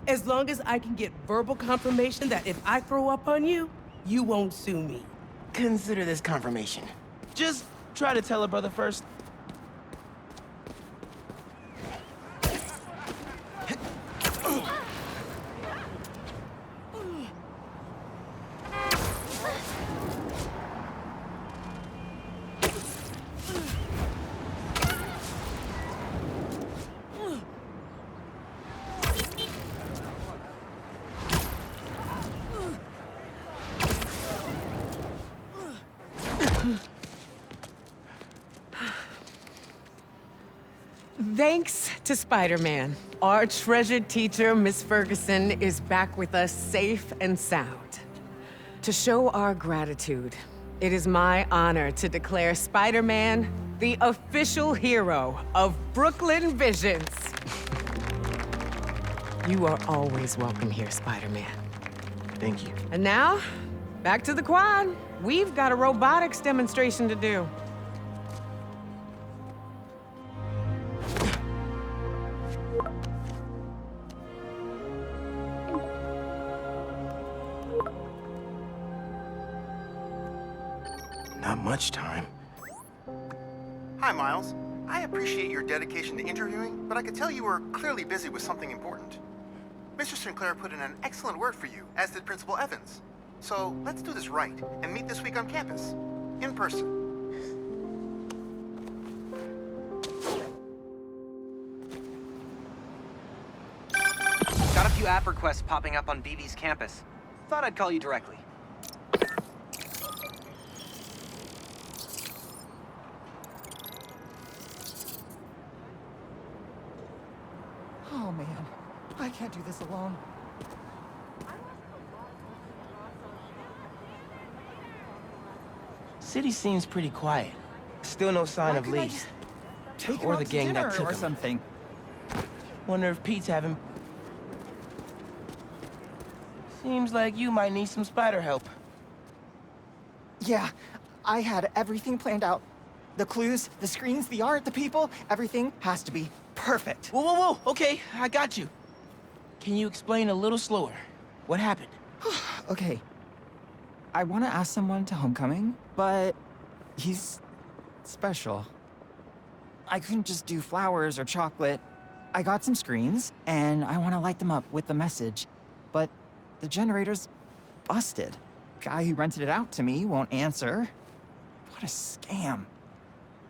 As long as I can get verbal confirmation that if I throw up on you, you won't sue me. Consider this confirmation. Just try to tell her brother first. Thanks to Spider-Man, our treasured teacher, Miss Ferguson, is back with us safe and sound. To show our gratitude, it is my honor to declare Spider-Man the official hero of Brooklyn Visions. You are always welcome here, Spider-Man. Thank you. And now, back to the quad. We've got a robotics demonstration to do. Not much time. Hi, Miles. I appreciate your dedication to interviewing, but I could tell you were clearly busy with something important. Mr. Sinclair put in an excellent word for you, as did Principal Evans. So let's do this right and meet this week on campus, in person. Got a few app requests popping up on BB's campus. Thought I'd call you directly. Oh man, I can't do this alone. City seems pretty quiet. Still no sign Why of couldn't I Lee. just take Or her the out to gang that dinner took or him. something. Wonder if Pete's having... Seems like you might need some spider help. Yeah, I had everything planned out. The clues, the screens, the art, the people, everything has to be perfect. Whoa, whoa, whoa! Okay, I got you. Can you explain a little slower? What happened? Okay. I want to ask someone to homecoming, but he's special. I couldn't just do flowers or chocolate. I got some screens, and I want to light them up with the message, but the generator's busted. Guy who rented it out to me won't answer. What a scam.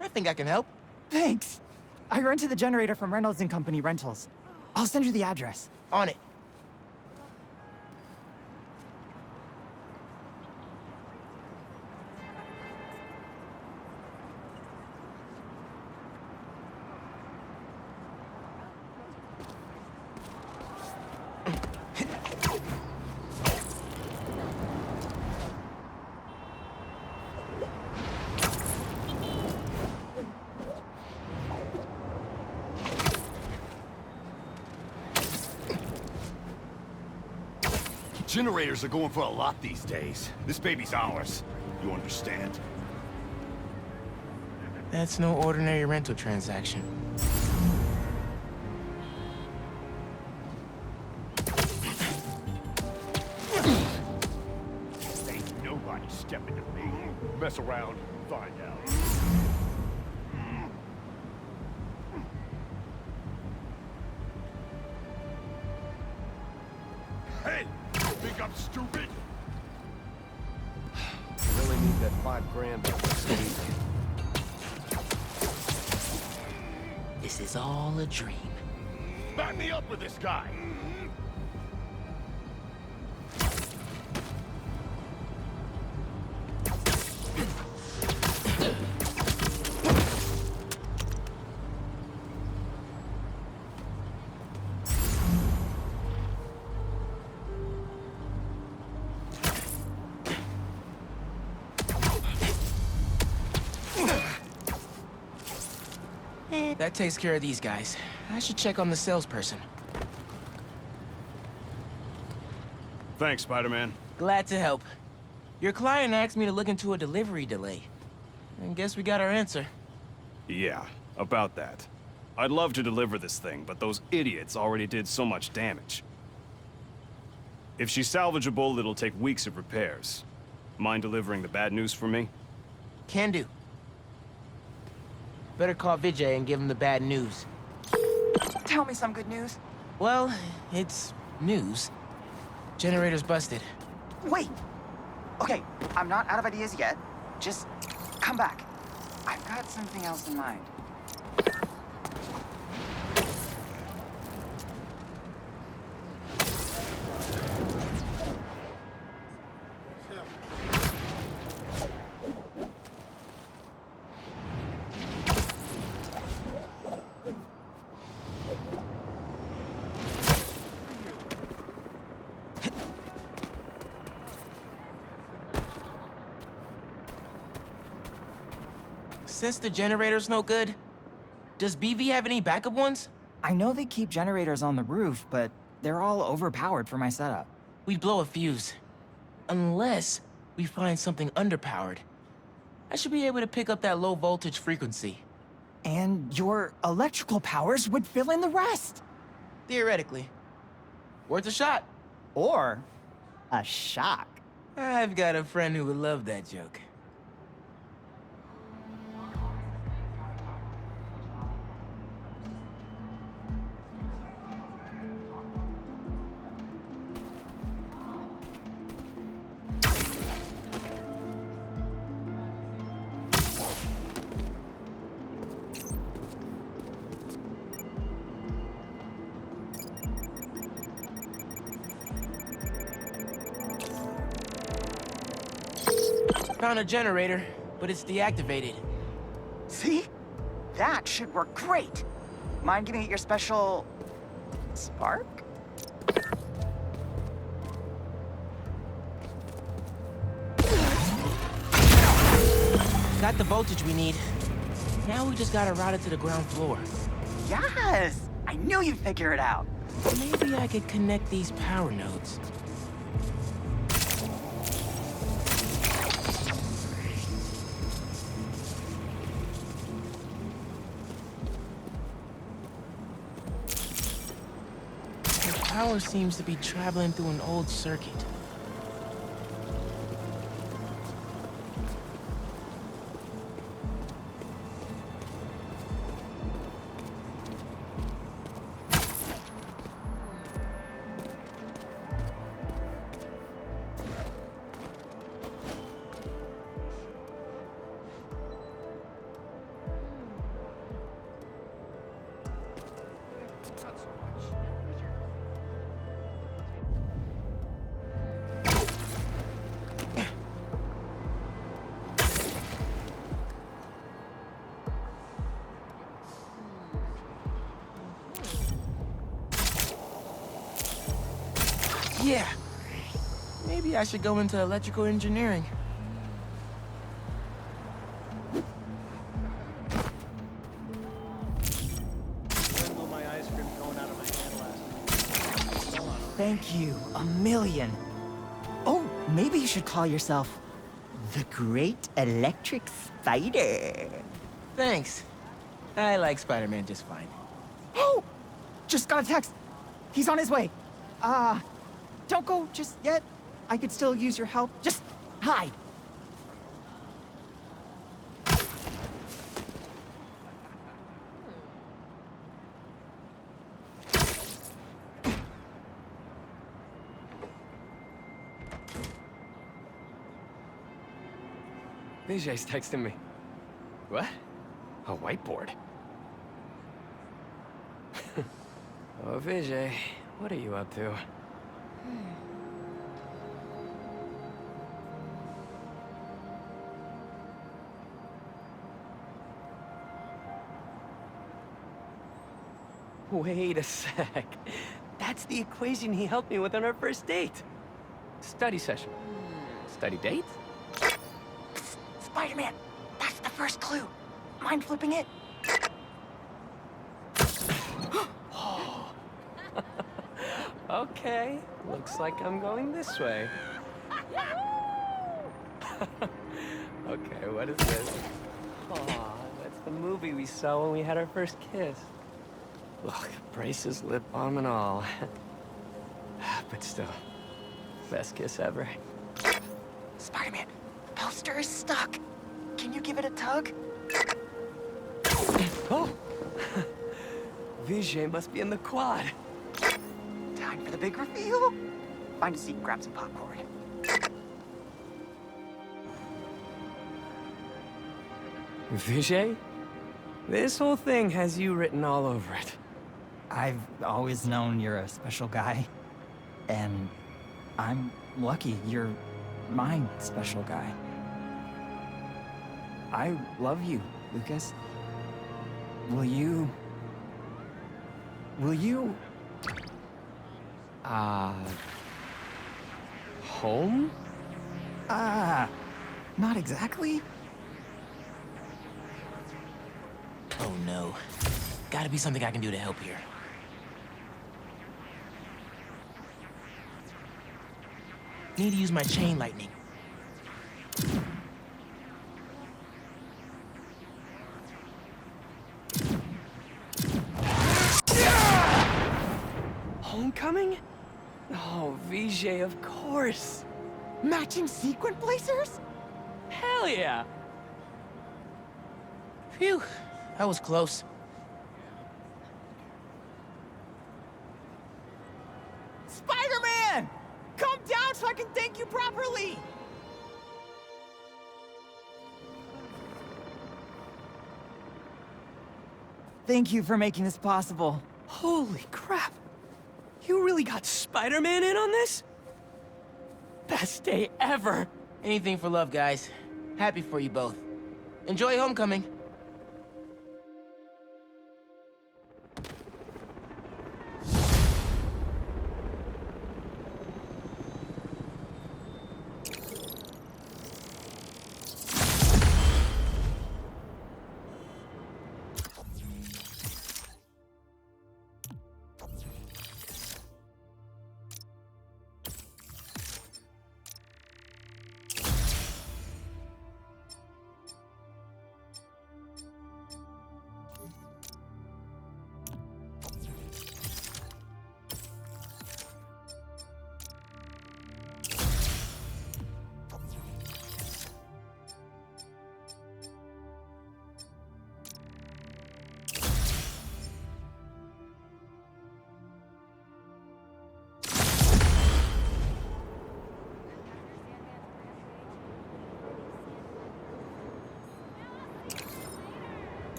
I think I can help. Thanks. I rented the generator from Reynolds and Company Rentals. I'll send you the address. On it. Generators are going for a lot these days. This baby's ours. You understand? That's no ordinary rental transaction. Ain't nobody stepping to me. Mess around, find out. Hey! Think I'm stupid? I really need that $5 back this week. This is all a dream. Back me up with this guy! That takes care of these guys. I should check on the salesperson. Thanks, Spider-Man. Glad to help. Your client asked me to look into a delivery delay. And guess we got our answer. Yeah, about that. I'd love to deliver this thing, but those idiots already did so much damage. If she's salvageable, it'll take weeks of repairs. Mind delivering the bad news for me? Can do. Better call Vijay and give him the bad news. Tell me some good news. Well, it's news. Generator's busted. Wait! Okay, I'm not out of ideas yet. Just come back. I've got something else in mind. Since the generator's no good, does BV have any backup ones? I know they keep generators on the roof, but they're all overpowered for my setup. We'd blow a fuse. Unless we find something underpowered. I should be able to pick up that low voltage frequency. And your electrical powers would fill in the rest. Theoretically. Worth a shot. Or a shock. I've got a friend who would love that joke. Found a generator, but it's deactivated. See? That should work great. Mind giving it your special... spark? Got the voltage we need. Now we just gotta route it to the ground floor. Yes! I knew you'd figure it out. Maybe I could connect these power nodes. The power seems to be traveling through an old circuit. Yeah. Maybe I should go into electrical engineering. Thank you, a million. Oh, maybe you should call yourself the Great Electric Spider. Thanks. I like Spider-Man just fine. Oh! Just got a text. He's on his way. Don't go just yet. I could still use your help. Just hide. Vijay's texting me. What? A whiteboard? Oh, Vijay, what are you up to? Wait a sec. That's the equation he helped me with on our first date. Study session. Study date? Spider-Man, that's the first clue. Mind flipping it? Okay, looks like I'm going this way. Okay, what is this? Aw, that's the movie we saw when we had our first kiss. Look, braces, lip balm, and all. But still, Best kiss ever. Spider-Man, poster is stuck. Can you give it a tug? Oh! Vijay must be in the quad. Time for the big reveal. Find a seat and grab some popcorn. Vijay? This whole thing has you written all over it. I've always known you're a special guy. And I'm lucky you're my special guy. I love you, Lucas. Will you... Home? Not exactly. Oh no. Gotta be something I can do to help here. Need to use my chain lightning. Homecoming? Oh, Vijay, of course. Matching sequin placers? Hell yeah. Phew, that was close. Spider-Man! Come down so I can thank you properly! Thank you for making this possible. Holy crap. You really got Spider-Man in on this? Best day ever. Anything for love, guys. Happy for you both. Enjoy homecoming.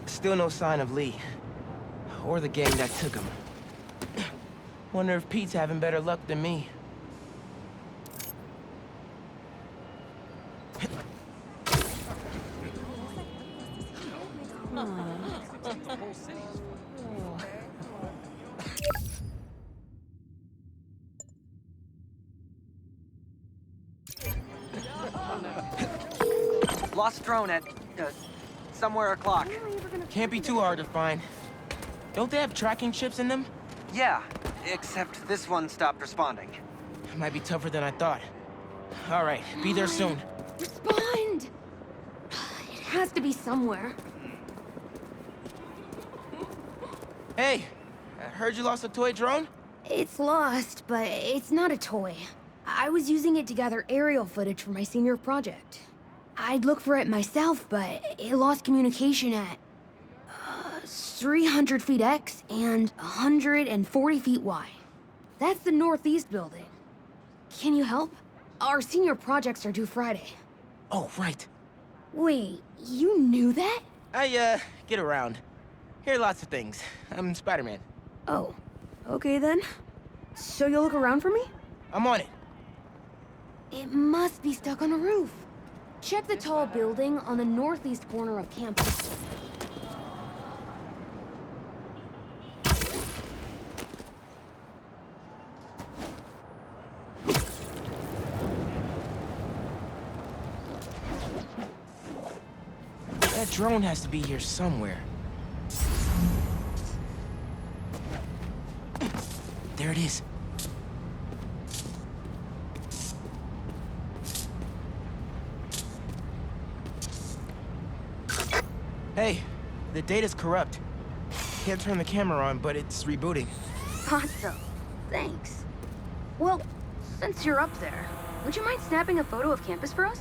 Still no sign of Lee. Or the gang that took him. Wonder if Pete's having better luck than me. Lost drone at, somewhere o'clock. Can't be too hard to find. Don't they have tracking chips in them? Yeah, except this one stopped responding. Might be tougher than I thought. All right, be there soon. Respond! It has to be somewhere. Hey, I heard you lost a toy drone? It's lost, but it's not a toy. I was using it to gather aerial footage for my senior project. I'd look for it myself, but it lost communication at 300 feet X and 140 feet Y. That's the Northeast building. Can you help? Our senior projects are due Friday. Oh, right. Wait, you knew that? I, get around. Hear lots of things. I'm Spider-Man. Oh, okay then. So you'll look around for me? I'm on it. It must be stuck on a roof. Check the tall building on the northeast corner of campus. That drone has to be here somewhere. There it is. Hey, the data's corrupt. Can't turn the camera on, but it's rebooting. Thought so. Thanks. Well, since you're up there, would you mind snapping a photo of campus for us?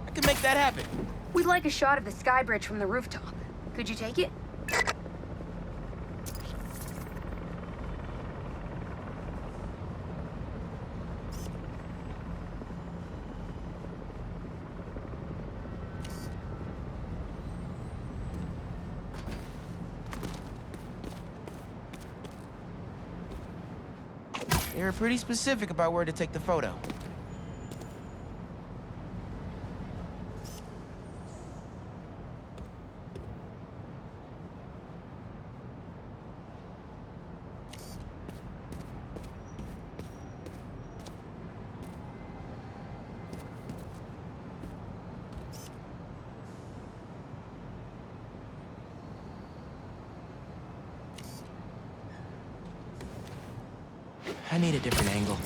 I can make that happen. We'd like a shot of the sky bridge from the rooftop. Could you take it? They were pretty specific about where to take the photo. I need a different angle.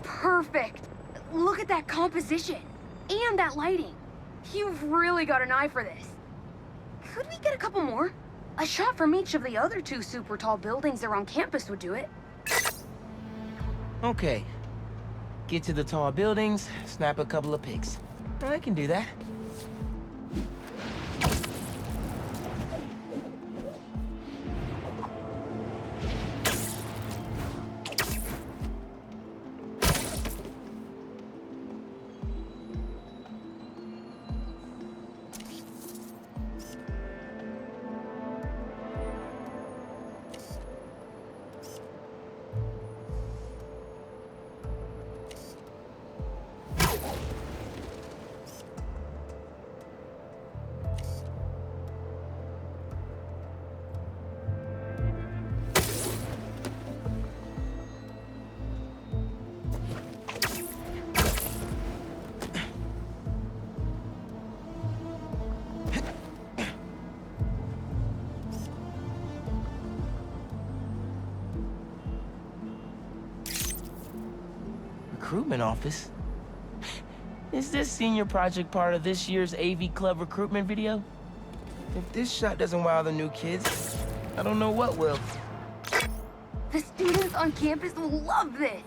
Perfect. Look at that composition. And that lighting. You've really got an eye for this. Could we get a couple more? A shot from each of the other 2 super tall buildings around campus would do it. Okay. Get to the tall buildings, snap a couple of pics. I can do that. Recruitment office? Is this senior project part of this year's AV Club recruitment video? If this shot doesn't wow the new kids, I don't know what will. The students on campus will love this.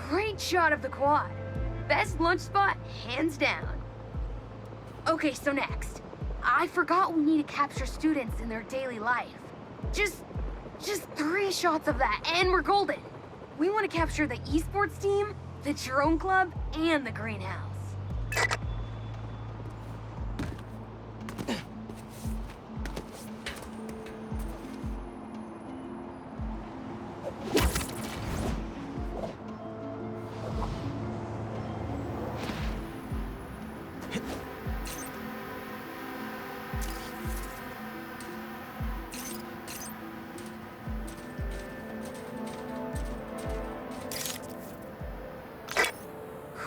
Great shot of the quad. Best lunch spot, hands down. Okay, so next. I forgot we need to capture students in their daily life. Just 3 shots of that, and we're golden. We want to capture the esports team, the drone club, and the greenhouse.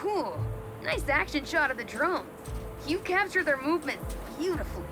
Whew, nice action shot of the drone. You captured their movements beautifully.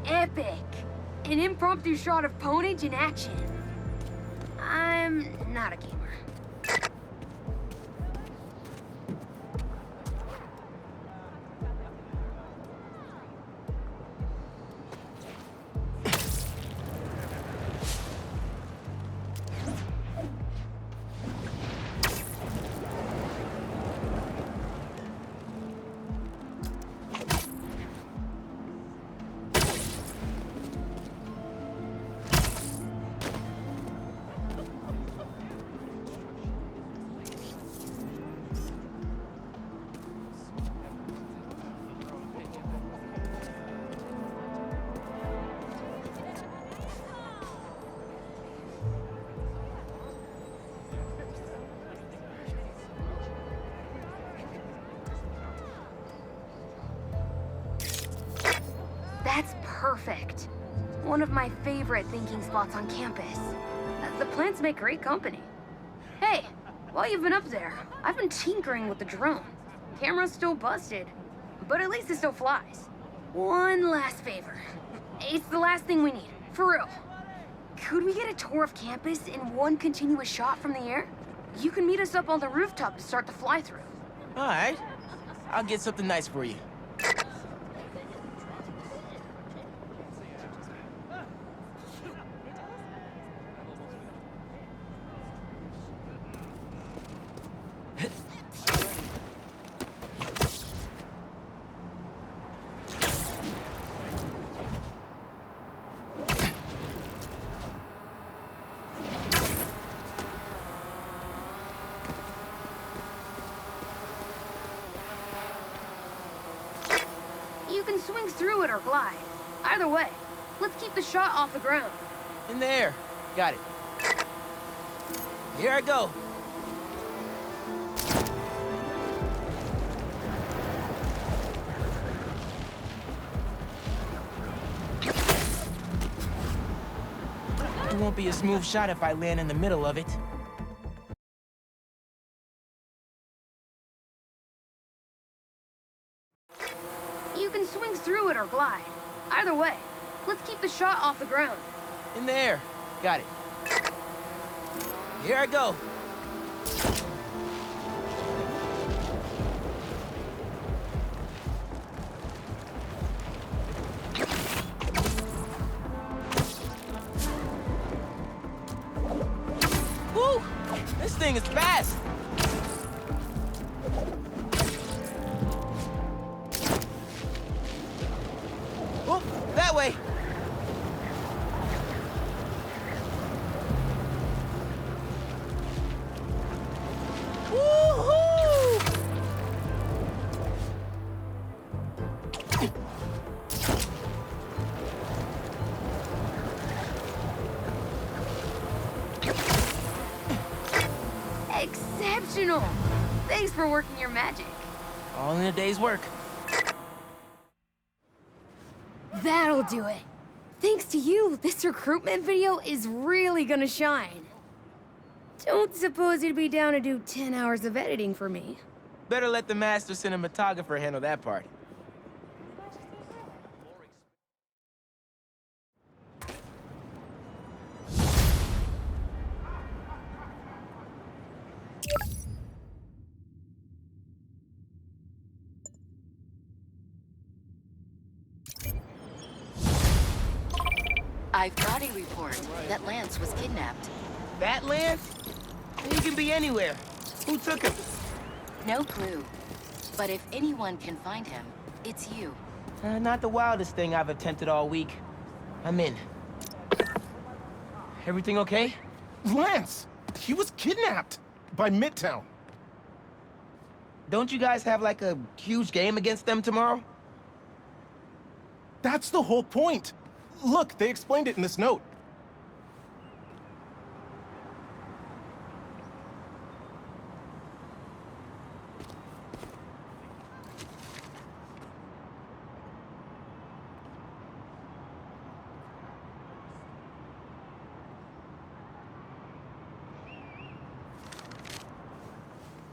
Epic! An impromptu shot of Ponage in action. I'm not a gamer. That's perfect. One of my favorite thinking spots on campus. The plants make great company. Hey, while you've been up there, I've been tinkering with the drone. Camera's still busted, but at least it still flies. One last favor. It's the last thing we need, for real. Could we get a tour of campus in one continuous shot from the air? You can meet us up on the rooftop to start the fly-through. All right. I'll get something nice for you. You can swing through it or glide. Either way, let's keep the shot off the ground. In the air. Got it. Here I go. It won't be a smooth shot if I land in the middle of it. You can swing through it or glide. Either way, let's keep the shot off the ground. In the air. Got it. Here I go. Woo! This thing is fast. Oh, that way. Woo-hoo! Sensational! Thanks for working your magic. All in a day's work. That'll do it. Thanks to you, this recruitment video is really gonna shine. Don't suppose you'd be down to do 10 hours of editing for me. Better let the master cinematographer handle that part. I've got a report that Lance was kidnapped. That Lance? He can be anywhere. Who took him? No clue. But if anyone can find him, it's you. Not the wildest thing I've attempted all week. I'm in. Everything okay? Lance! He was kidnapped by Midtown. Don't you guys have like a huge game against them tomorrow? That's the whole point. Look, they explained it in this note.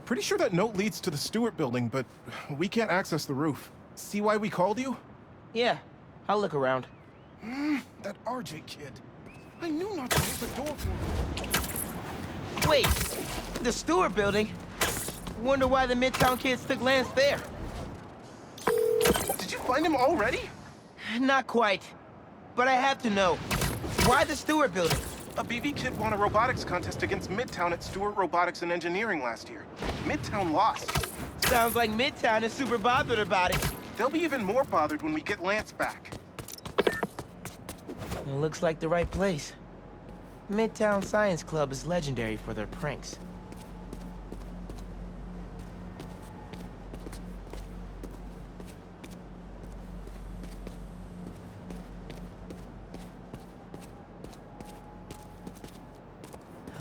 Pretty sure that note leads to the Stewart building, but we can't access the roof. See why we called you? Yeah, I'll look around. That RJ kid. I knew not to hold the door for him. Wait, the Stewart building? Wonder why the Midtown kids took Lance there. Did you find him already? Not quite, but I have to know. Why the Stewart building? A BB kid won a robotics contest against Midtown at Stewart Robotics and Engineering last year. Midtown lost. Sounds like Midtown is super bothered about it. They'll be even more bothered when we get Lance back. It looks like the right place. Midtown Science Club is legendary for their pranks.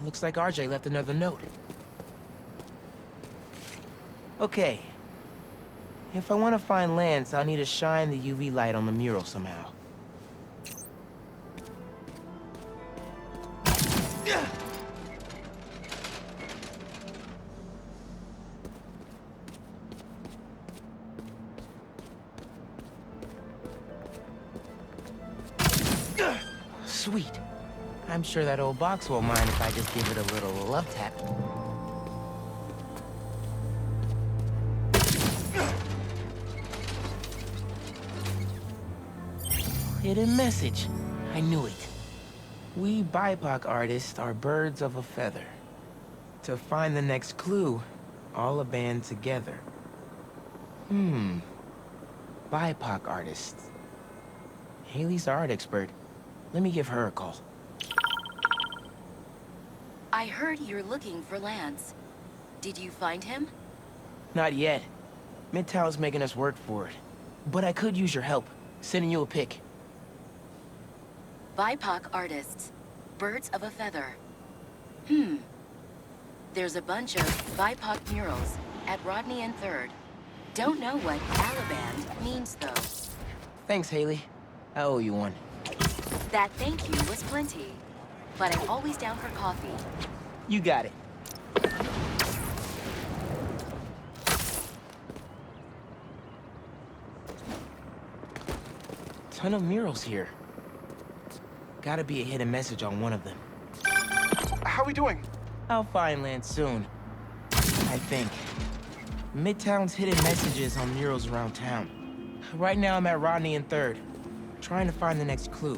Looks like RJ left another note. Okay. If I want to find Lance, I'll need to shine the UV light on the mural somehow. Sweet. I'm sure that old box won't mind if I just give it a little love tap. Hidden message. I knew it. We BIPOC artists are birds of a feather. To find the next clue, all a band together. BIPOC artists. Haley's our art expert. Let me give her a call. I heard you're looking for Lance. Did you find him? Not yet. Midtown's making us work for it. But I could use your help, sending you a pic. BIPOC artists. Birds of a feather. There's a bunch of BIPOC murals at Rodney and 3rd. Don't know what Alaband means, though. Thanks, Haley. I owe you one. That thank you was plenty. But I'm always down for coffee. You got it. Ton of murals here. Gotta be a hidden message on one of them. How we doing? I'll find Lance soon. I think. Midtown's hidden messages on murals around town. Right now I'm at Rodney and 3rd, trying to find the next clue.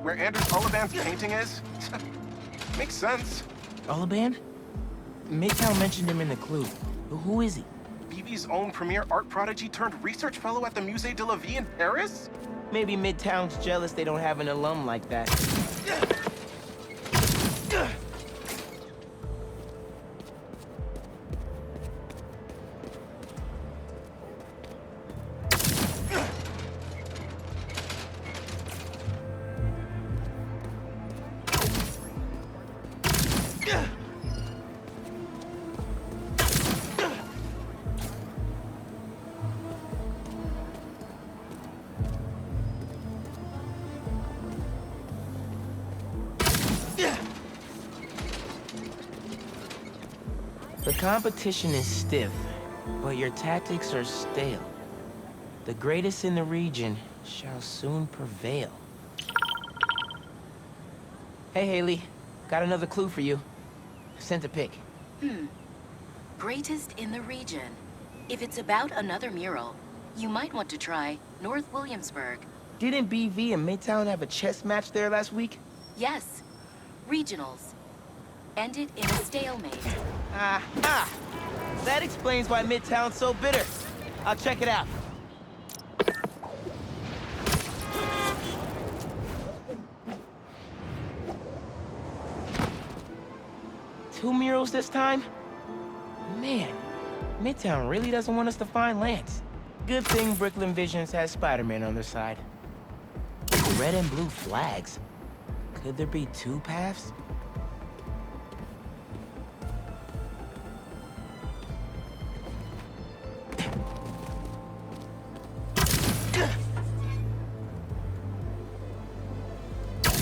Where Anders Ollivand's painting is? Makes sense. Ollivand? Midtown mentioned him in the clue. But who is he? BB's own premier art prodigy turned research fellow at the Musée de la Vie in Paris? Maybe Midtown's jealous they don't have an alum like that. The competition is stiff, but your tactics are stale. The greatest in the region shall soon prevail. Hey, Haley. Got another clue for you. Sent a pic. Greatest in the region. If it's about another mural, you might want to try North Williamsburg. Didn't BV and Midtown have a chess match there last week? Yes. Regionals. Ended in a stalemate. Aha! That explains why Midtown's so bitter. I'll check it out. Two murals this time? Man, Midtown really doesn't want us to find Lance. Good thing Brooklyn Visions has Spider-Man on their side. Red and blue flags. Could there be two paths?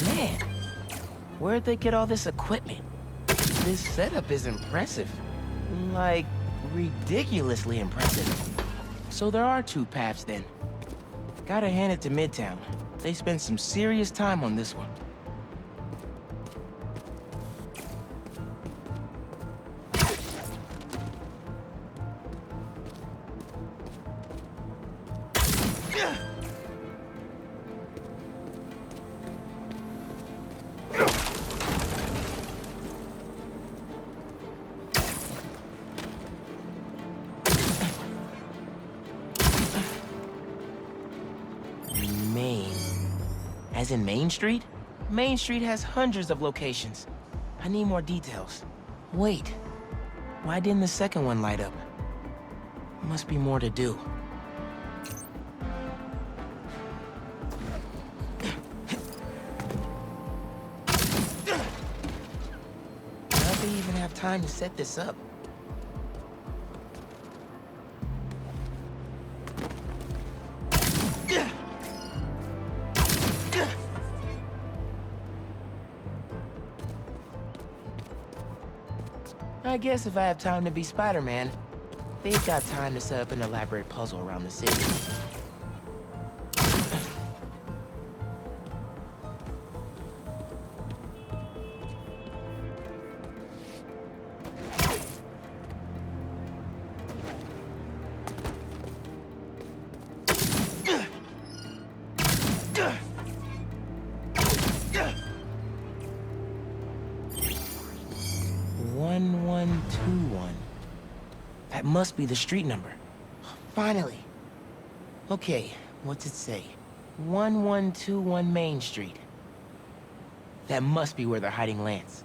Man, where'd they get all this equipment? This setup is impressive. Like, ridiculously impressive. So there are two paths then. Gotta hand it to Midtown. They spent some serious time on this one. As in Main Street? Main Street has hundreds of locations. I need more details. Wait, why didn't the second one light up? Must be more to do. How'd they even have time to set this up? I guess if I have time to be Spider-Man, they've got time to set up an elaborate puzzle around the city. That must be the street number. Finally. Okay, what's it say? 1121 Main Street. That must be where they're hiding Lance.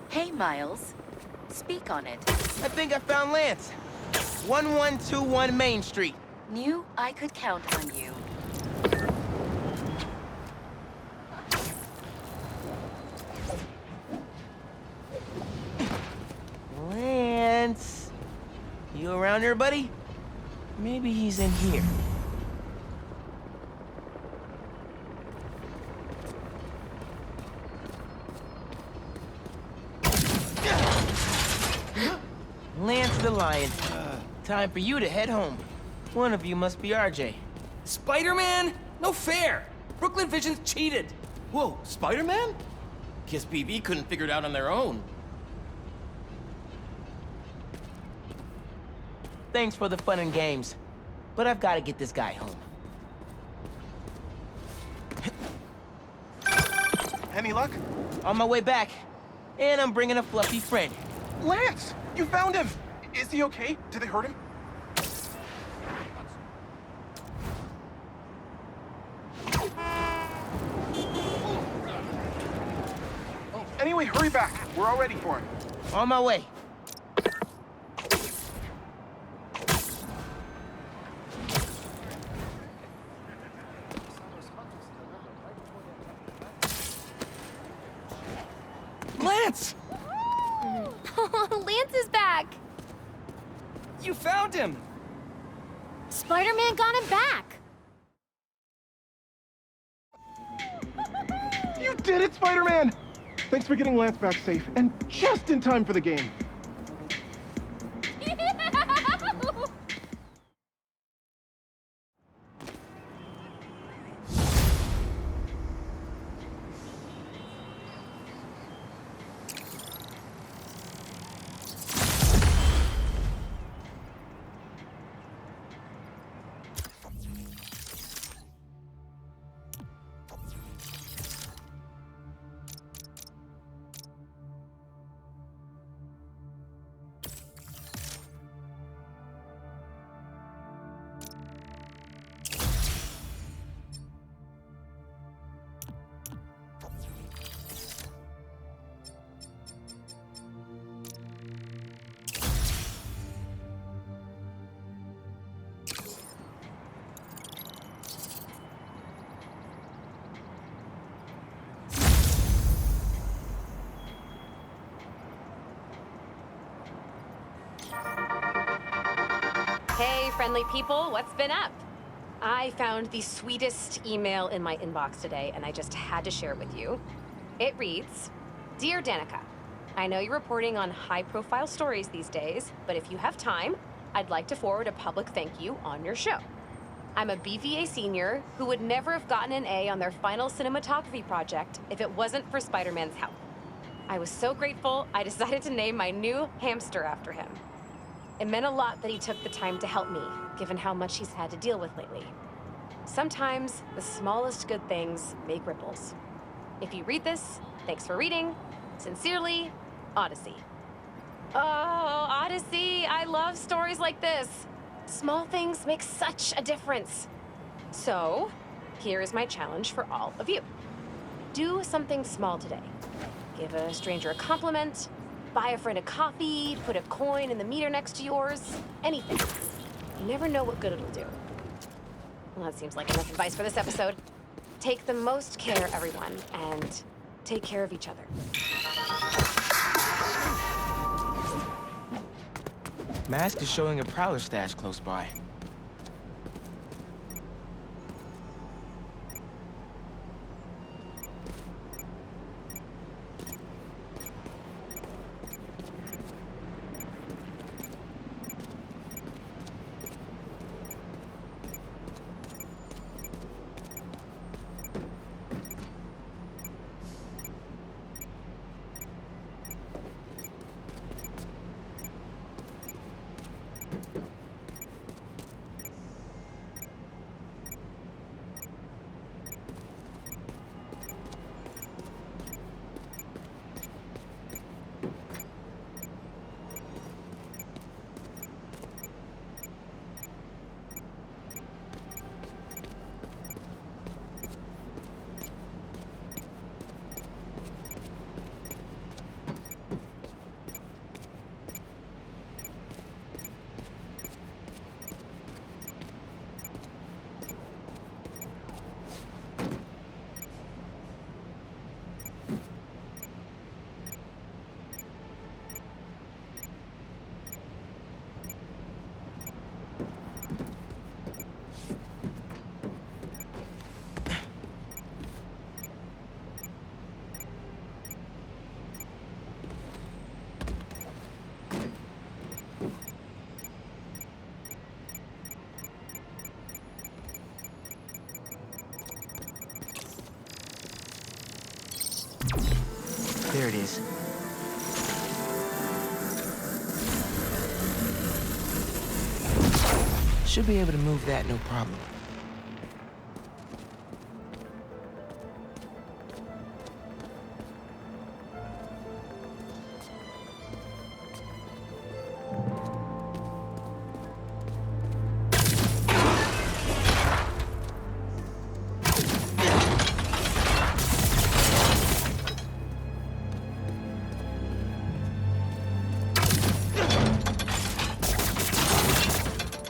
Hey, Miles. Speak on it. I think I found Lance. 1121 Main Street. Knew I could count on you. Lance, you around here, buddy? Maybe he's in here. Lance the Lion. Time for you to head home. One of you must be RJ. Spider-Man? No fair! Brooklyn Visions cheated! Whoa, Spider-Man? Guess BB couldn't figure it out on their own. Thanks for the fun and games, but I've got to get this guy home. Any luck? On my way back, and I'm bringing a fluffy friend. Lance! You found him! Is he okay? Did they hurt him? Anyway, hurry back. We're all ready for him. On my way. Lance! Lance is back! You found him! Spider-Man got him back! You did it, Spider-Man! Thanks for getting Lance back safe, and just in time for the game. Hey, friendly people, what's been up? I found the sweetest email in my inbox today, and I just had to share it with you. It reads, Dear Danica, I know you're reporting on high-profile stories these days, but if you have time, I'd like to forward a public thank you on your show. I'm a BVA senior who would never have gotten an A on their final cinematography project if it wasn't for Spider-Man's help. I was so grateful, I decided to name my new hamster after him. It meant a lot that he took the time to help me, given how much he's had to deal with lately. Sometimes, the smallest good things make ripples. If you read this, thanks for reading. Sincerely, Odyssey. Oh, Odyssey, I love stories like this. Small things make such a difference. So, here is my challenge for all of you. Do something small today. Give a stranger a compliment, buy a friend a coffee, put a coin in the meter next to yours, anything. You never know what good it'll do. Well, that seems like enough advice for this episode. Take the most care, everyone, and take care of each other. Mask is showing a Prowler stash close by. There it is. Should be able to move that, no problem.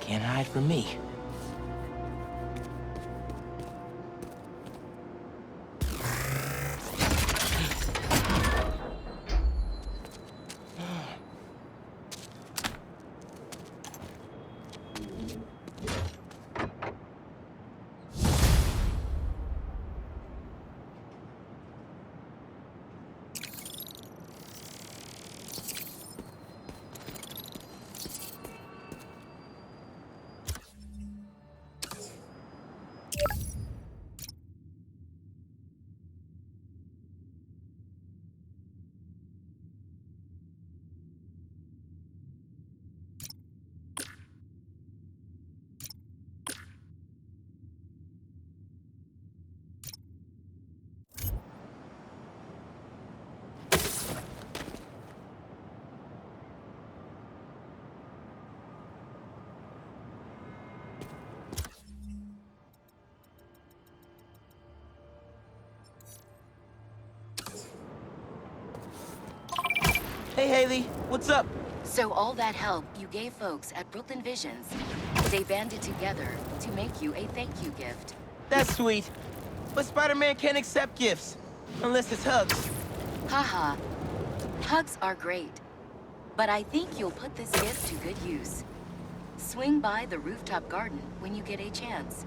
Can't hide from me. Hey, Haley, what's up? So all that help you gave folks at Brooklyn Visions, they banded together to make you a thank you gift. That's sweet. But Spider-Man can't accept gifts. Unless it's hugs. Haha. Hugs are great. But I think you'll put this gift to good use. Swing by the rooftop garden when you get a chance.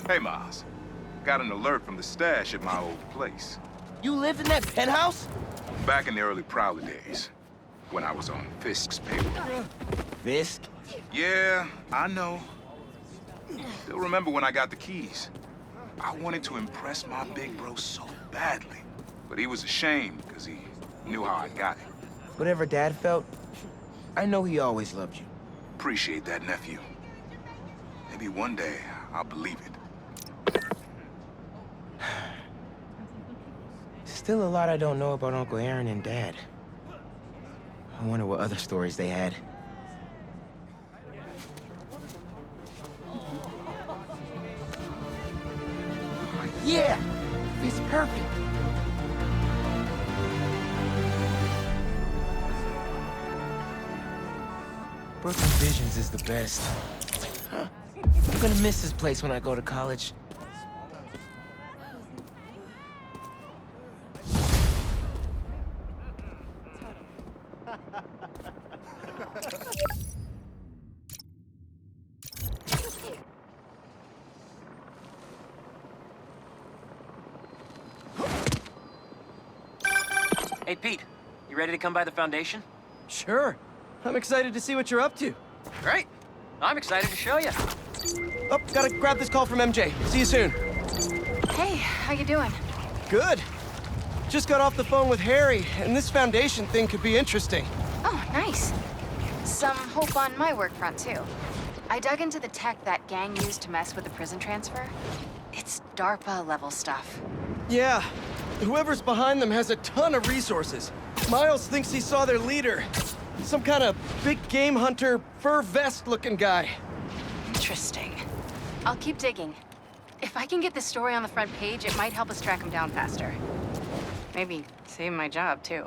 Hey, Miles. Got an alert from the stash at my old place. You lived in that penthouse? Back in the early Prowler days, when I was on Fisk's payroll. Fisk? Yeah, I know. Still remember when I got the keys. I wanted to impress my big bro so badly. But he was ashamed because he knew how I got it. Whatever Dad felt, I know he always loved you. Appreciate that, nephew. Maybe one day I'll believe it. Still a lot I don't know about Uncle Aaron and Dad. I wonder what other stories they had. Yeah! It's perfect! Brooklyn Visions is the best. I'm gonna miss this place when I go to college. Hey, Pete. You ready to come by the Foundation? Sure. I'm excited to see what you're up to. Great. I'm excited to show you. Oh, gotta grab this call from MJ. See you soon. Hey, how you doing? Good. Just got off the phone with Harry, and this Foundation thing could be interesting. Oh, nice. Some hope on my work front, too. I dug into the tech that gang used to mess with the prison transfer. It's DARPA-level stuff. Yeah. Whoever's behind them has a ton of resources. Miles thinks he saw their leader. Some kind of big game hunter, fur vest-looking guy. Interesting. I'll keep digging. If I can get this story on the front page, it might help us track him down faster. Maybe save my job, too.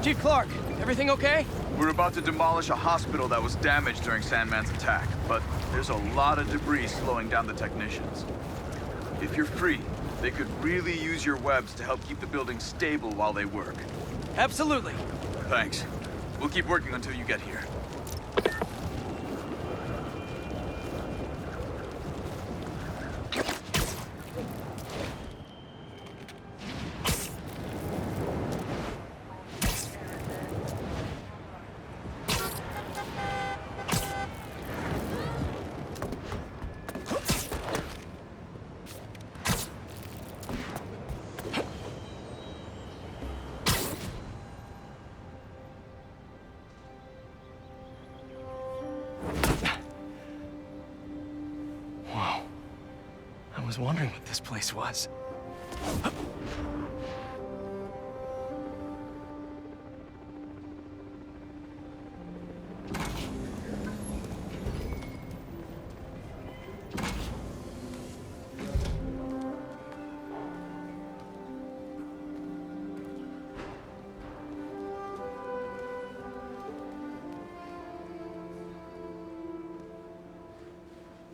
Chief Clark, everything okay? We're about to demolish a hospital that was damaged during Sandman's attack, but there's a lot of debris slowing down the technicians. If you're free, they could really use your webs to help keep the building stable while they work. Absolutely. Thanks. We'll keep working until you get here. I was wondering what this place was.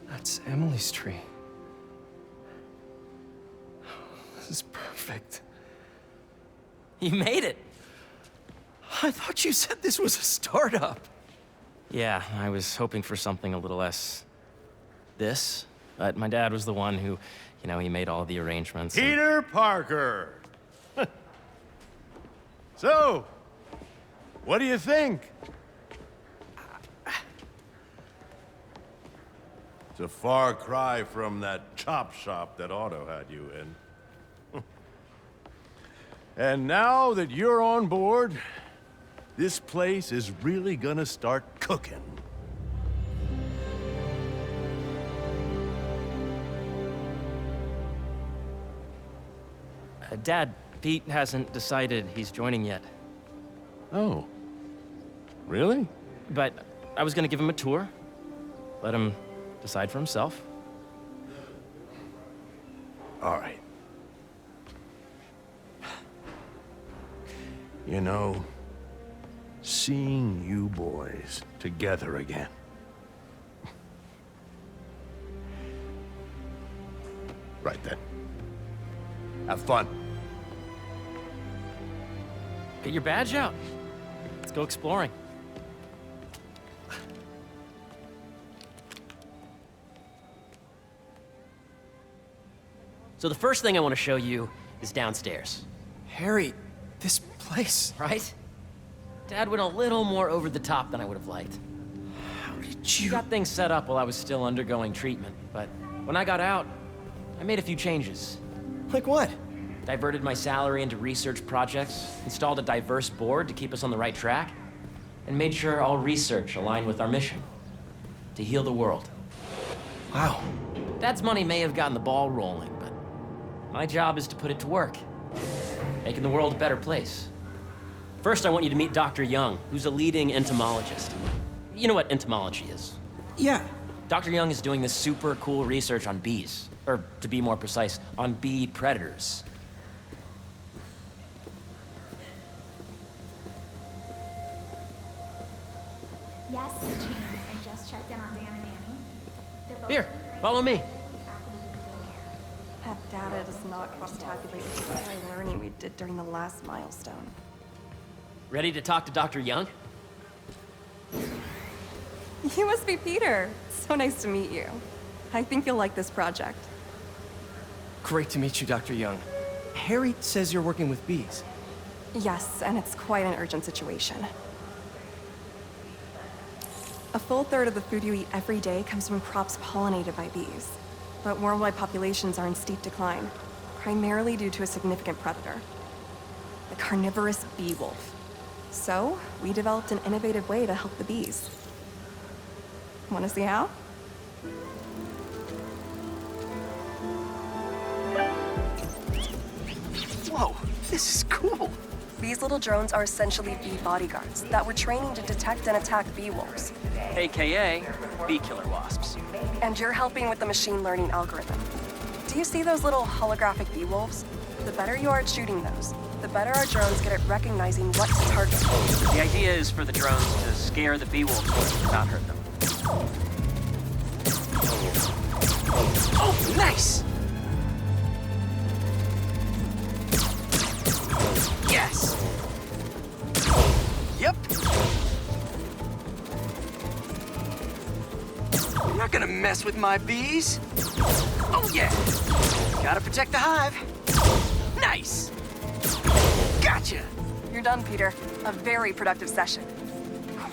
That's Emily's tree. This is perfect. You made it! I thought you said this was a startup. Yeah, I was hoping for something a little less... this. But my dad was the one who, you know, he made all the arrangements. Peter Parker! So, what do you think? It's a far cry from that chop shop that Otto had you in. And now that you're on board, this place is really gonna start cooking. Dad, Pete hasn't decided he's joining yet. Oh. Really? But I was gonna give him a tour. Let him decide for himself. All right. You know, seeing you boys together again. Right then. Have fun. Get your badge out. Let's go exploring. So the first thing I want to show you is downstairs. Harry, this place... Right? Dad went a little more over the top than I would have liked. How did you... Got things set up while I was still undergoing treatment, but when I got out, I made a few changes. Like what? Diverted my salary into research projects, installed a diverse board to keep us on the right track, and made sure all research aligned with our mission, to heal the world. Wow. Dad's money may have gotten the ball rolling, but my job is to put it to work, making the world a better place. First, I want you to meet Dr. Young, who's a leading entomologist. You know what entomology is? Yeah. Dr. Young is doing this super cool research on bees, or to be more precise, on bee predators. Yes, Gene. I just checked in on Dan and Annie. They're both Here, follow me. That data does not cross-tabulate with the AI learning we did during the last milestone. Ready to talk to Dr. Young? You must be Peter. So nice to meet you. I think you'll like this project. Great to meet you, Dr. Young. Harry says you're working with bees. Yes, and it's quite an urgent situation. A full third of the food you eat every day comes from crops pollinated by bees. But worldwide populations are in steep decline, primarily due to a significant predator, the carnivorous bee wolf. So, we developed an innovative way to help the bees. Want to see how? Whoa, this is cool. These little drones are essentially bee bodyguards that we're training to detect and attack bee wolves. AKA bee killer wasps. And you're helping with the machine learning algorithm. Do you see those little holographic bee wolves? The better you are at shooting those, the better our drones get at recognizing what to target. The idea is for the drones to scare the bee wolves, not hurt them. Oh, nice! Yes! Yep. You're not gonna mess with my bees. Oh, yeah. Gotta protect the hive. Nice. Gotcha. You're done, Peter. A very productive session.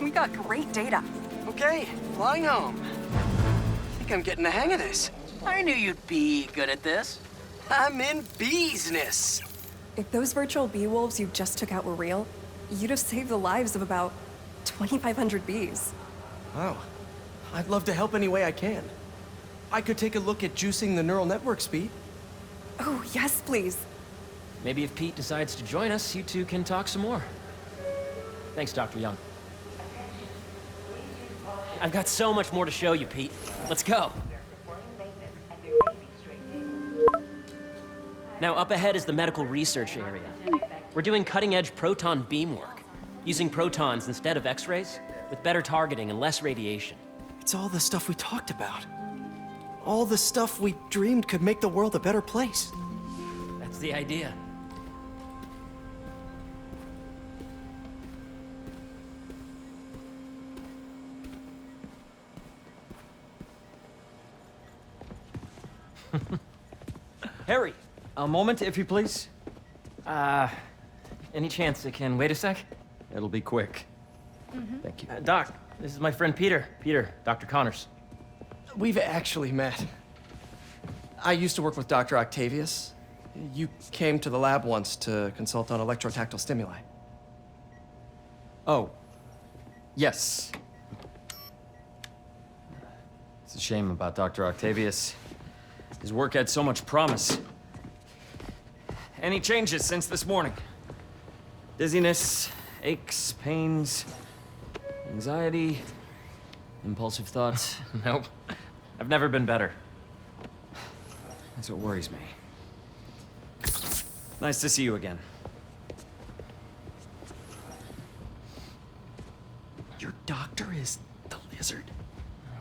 We got great data. Okay, flying home. I think I'm getting the hang of this. I knew you'd be good at this. I'm in business. If those virtual bee wolves you just took out were real, you'd have saved the lives of about 2,500 bees. Wow. I'd love to help any way I can. I could take a look at juicing the neural network speed. Oh, yes, please. Maybe if Pete decides to join us, you two can talk some more. Thanks, Dr. Young. I've got so much more to show you, Pete. Let's go. Now, up ahead is the medical research area. We're doing cutting-edge proton beam work, using protons instead of X-rays, with better targeting and less radiation. It's all the stuff we talked about. All the stuff we dreamed could make the world a better place. That's the idea. Harry! A moment, if you please. Any chance it can wait a sec? It'll be quick. Thank you. Doc, this is my friend Peter. Peter, Dr. Connors. We've actually met. I used to work with Dr. Octavius. You came to the lab once to consult on electrotactile stimuli. Oh. Yes. It's a shame about Dr. Octavius. His work had so much promise. Any changes since this morning? Dizziness, aches, pains, anxiety, impulsive thoughts? Nope. I've never been better. That's what worries me. Nice to see you again. Your doctor is the lizard.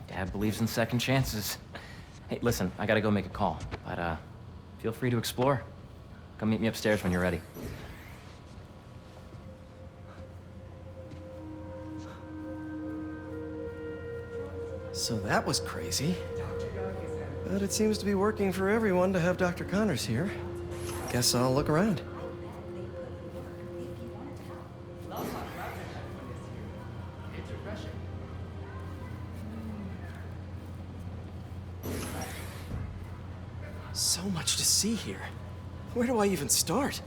Dad believes in second chances. Hey, listen, I gotta go make a call, but feel free to explore. Come meet me upstairs when you're ready. So that was crazy. But it seems to be working for everyone to have Dr. Connors here. Guess I'll look around. So much to see here. Where do I even start?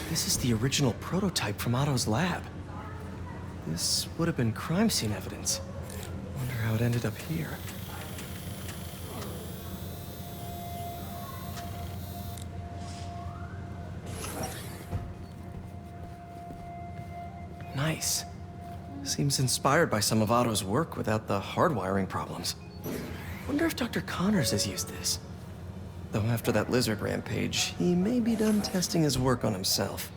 This is the original prototype from Otto's lab. This would have been crime scene evidence. Wonder how it ended up here. Nice. Seems inspired by some of Otto's work without the hardwiring problems. Wonder if Dr. Connors has used this. Though after that lizard rampage, he may be done testing his work on himself.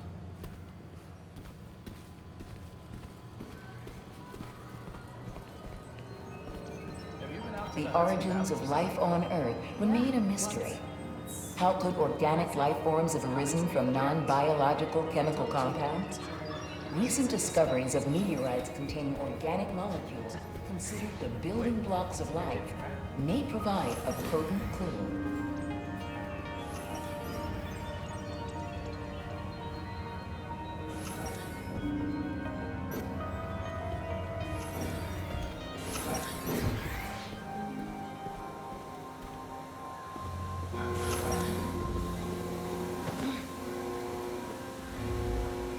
The origins of life on Earth remain a mystery. How could organic life forms have arisen from non-biological chemical compounds? Recent discoveries of meteorites containing organic molecules considered the building blocks of life may provide a potent clue.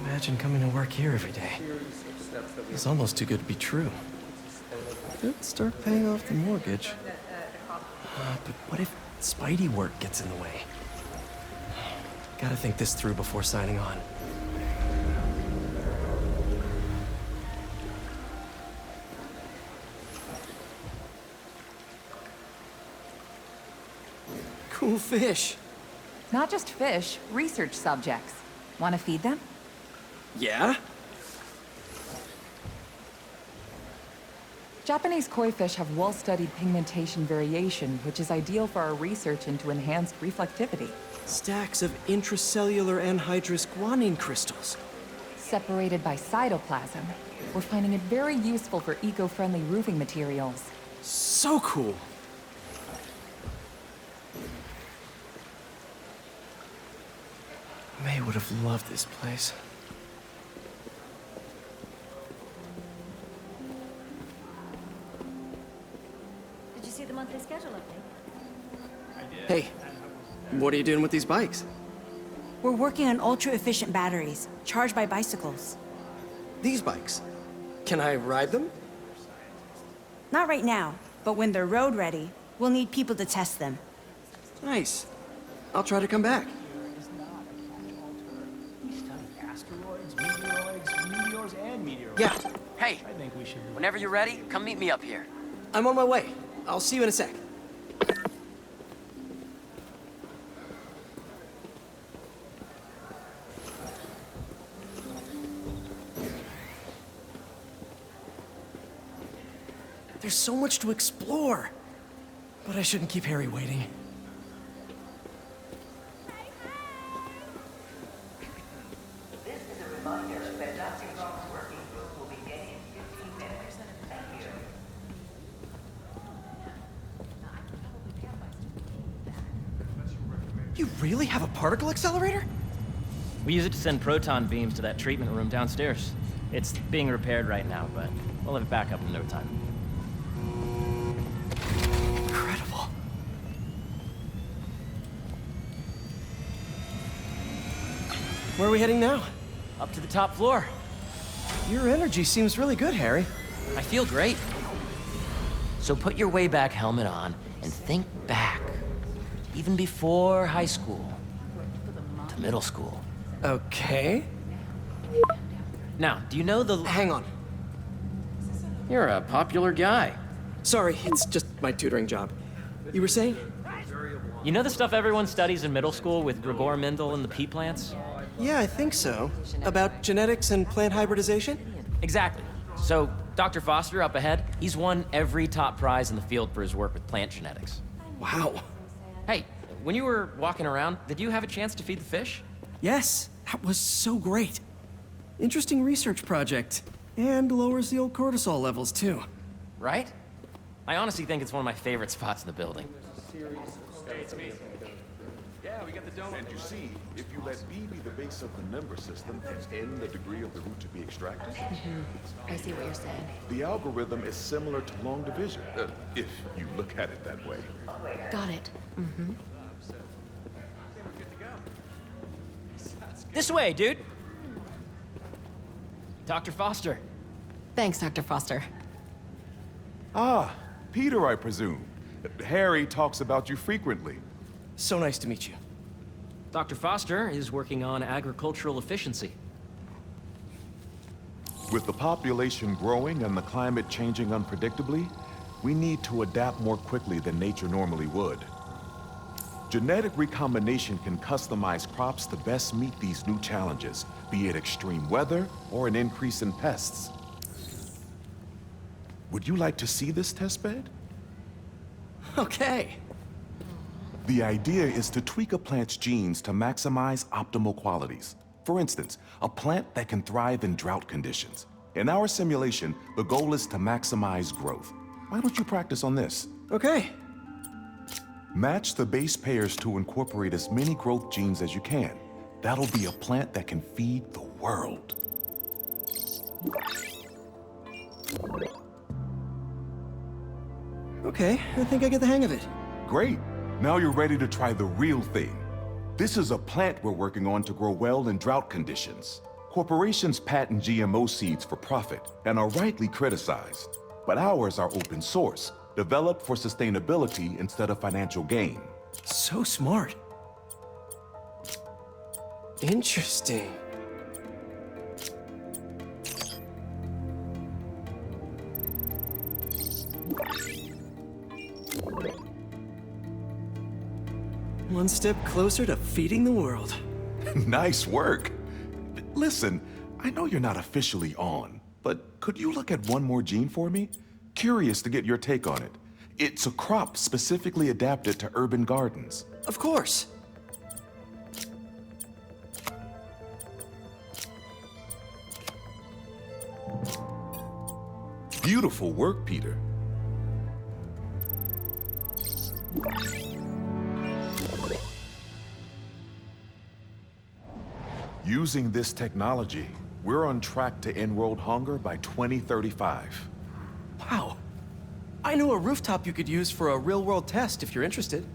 Imagine coming to work here every day. It's almost too good to be true. Could start paying off the mortgage. But what if Spidey work gets in the way? Gotta think this through before signing on. Cool fish. Not just fish, research subjects. Want to feed them? Yeah? Japanese koi fish have well-studied pigmentation variation, which is ideal for our research into enhanced reflectivity. Stacks of intracellular anhydrous guanine crystals. Separated by cytoplasm, we're finding it very useful for eco-friendly roofing materials. So cool! May would have loved this place. Did you see the monthly schedule update? Hey, what are you doing with these bikes? We're working on ultra-efficient batteries, charged by bicycles. These bikes? Can I ride them? Not right now, but when they're road ready, we'll need people to test them. Nice. I'll try to come back. Yeah. Hey, whenever you're ready, come meet me up here. I'm on my way. I'll see you in a sec. There's so much to explore. But I shouldn't keep Harry waiting. You really have a particle accelerator? We use it to send proton beams to that treatment room downstairs. It's being repaired right now, but we'll have it back up in no time. Incredible. Where are we heading now? Up to the top floor. Your energy seems really good, Harry. I feel great. So put your way back helmet on and think back. Even before high school. To middle school. Okay. Now, do you know the... Hang on. You're a popular guy. Sorry, it's just my tutoring job. You were saying? You know the stuff everyone studies in middle school with Gregor Mendel and the pea plants? Yeah, I think so. About genetics and plant hybridization? Exactly. So, Dr. Foster up ahead, he's won every top prize in the field for his work with plant genetics. Wow. Hey, when you were walking around, did you have a chance to feed the fish? Yes, that was so great. Interesting research project. And lowers the old cortisol levels, too. Right? I honestly think it's one of my favorite spots in the building. Hey, it's me. Yeah, we got the dome. And you see, if you let B be the base of the number system and N the degree of the root to be extracted, I see what you're saying. the algorithm is similar to long division, if you look at it that way. Got it. Mm-hmm. This way, dude! Dr. Foster. Thanks, Dr. Foster. Ah, Peter, I presume. Harry talks about you frequently. So nice to meet you. Dr. Foster is working on agricultural efficiency. With the population growing and the climate changing unpredictably, we need to adapt more quickly than nature normally would. Genetic recombination can customize crops to best meet these new challenges, be it extreme weather or an increase in pests. Would you like to see this testbed? Okay. The idea is to tweak a plant's genes to maximize optimal qualities. For instance, a plant that can thrive in drought conditions. In our simulation, the goal is to maximize growth. Why don't you practice on this? Okay. Match the base pairs to incorporate as many growth genes as you can. That'll be a plant that can feed the world. Okay, I think I get the hang of it. Great. Now you're ready to try the real thing. This is a plant we're working on to grow well in drought conditions. Corporations patent GMO seeds for profit and are rightly criticized. But ours are open source, developed for sustainability instead of financial gain. So smart. Interesting. One step closer to feeding the world. Nice work. Listen, I know you're not officially on, but could you look at one more gene for me? Curious to get your take on it. It's a crop specifically adapted to urban gardens. Of course. Beautiful work, Peter. Using this technology, we're on track to end world hunger by 2035. Wow. I know a rooftop you could use for a real-world test if you're interested.